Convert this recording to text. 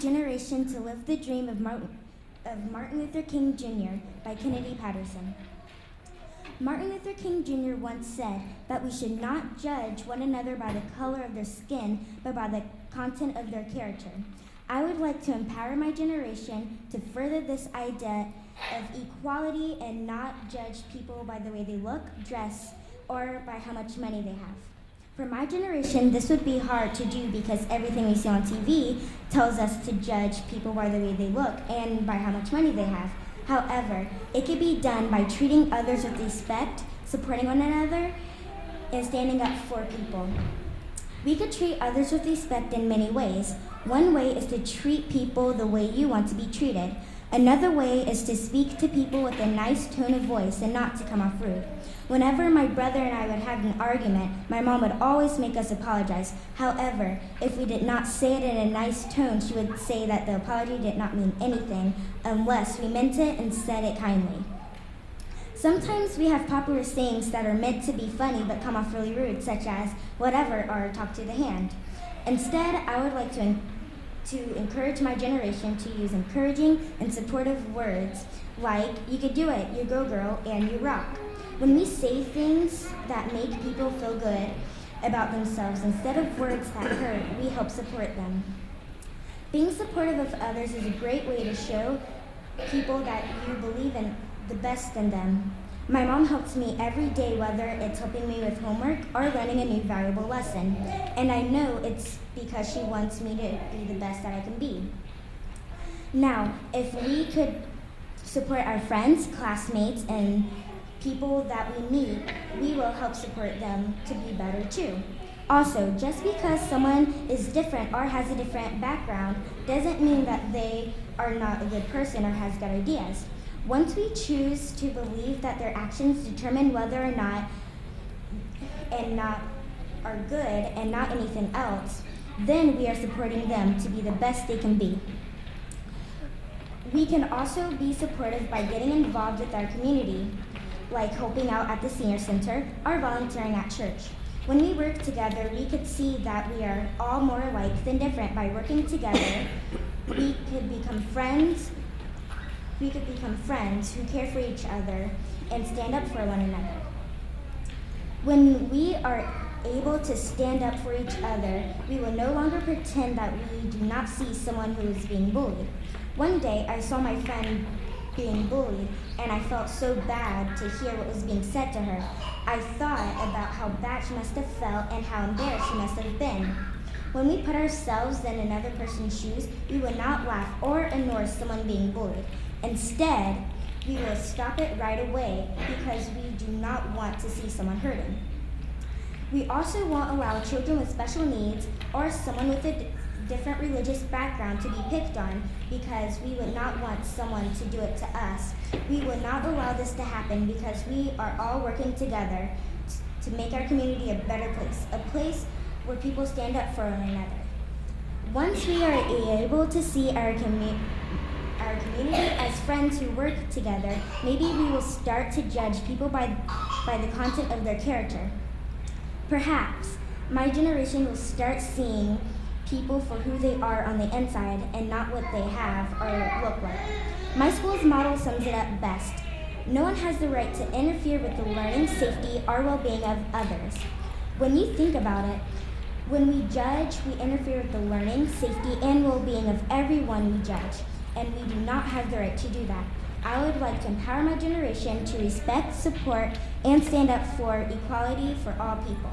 generation to live the dream of Martin Luther King Jr. by Kennedy Patterson. Martin Luther King Jr. once said that we should not judge one another by the color of their skin, but by the content of their character. I would like to empower my generation to further this idea of equality and not judge people by the way they look, dress, or by how much money they have. For my generation, this would be hard to do because everything we see on TV tells us to judge people by the way they look and by how much money they have. However, it can be done by treating others with respect, supporting one another, and standing up for people. We could treat others with respect in many ways. One way is to treat people the way you want to be treated. Another way is to speak to people with a nice tone of voice and not to come off rude. Whenever my brother and I would have an argument, my mom would always make us apologize. However, if we did not say it in a nice tone, she would say that the apology did not mean anything unless we meant it and said it kindly. Sometimes we have popular sayings that are meant to be funny but come off really rude, such as whatever or talk to the hand. Instead, I would like to encourage my generation to use encouraging and supportive words like, you could do it, you go girl, and you rock. When we say things that make people feel good about themselves instead of words that hurt, we help support them. Being supportive of others is a great way to show people that you believe in the best in them. My mom helps me every day, whether it's helping me with homework or learning a new valuable lesson. And I know it's because she wants me to be the best that I can be. Now, if we could support our friends, classmates, and people that we meet, we will help support them to be better too. Also, just because someone is different or has a different background doesn't mean that they are not a good person or has good ideas. Once we choose to believe that their actions determine whether or not are good and not anything else, then we are supporting them to be the best they can be. We can also be supportive by getting involved with our community, like helping out at the Senior Center or volunteering at church. When we work together, we could see that we are all more alike than different. By working together, we could become friends who care for each other and stand up for one another. When we are able to stand up for each other, we will no longer pretend that we do not see someone who is being bullied. One day, I saw my friend being bullied, and I felt so bad to hear what was being said to her. I thought about how bad she must have felt and how embarrassed she must have been. When we put ourselves in another person's shoes, we will not laugh or ignore someone being bullied. Instead, we will stop it right away because we do not want to see someone hurting. We also won't allow children with special needs or someone with a different religious background to be picked on because we would not want someone to do it to us. We will not allow this to happen because we are all working together to make our community a better place, a place where people stand up for one another. Once we are able to see our community as friends who work together, maybe we will start to judge people by the content of their character. Perhaps my generation will start seeing people for who they are on the inside and not what they have or look like. My school's model sums it up best. No one has the right to interfere with the learning, safety, or well-being of others. When you think about it, when we judge, we interfere with the learning, safety, and well-being of everyone we judge, and we do not have the right to do that. I would like to empower my generation to respect, support, and stand up for equality for all people.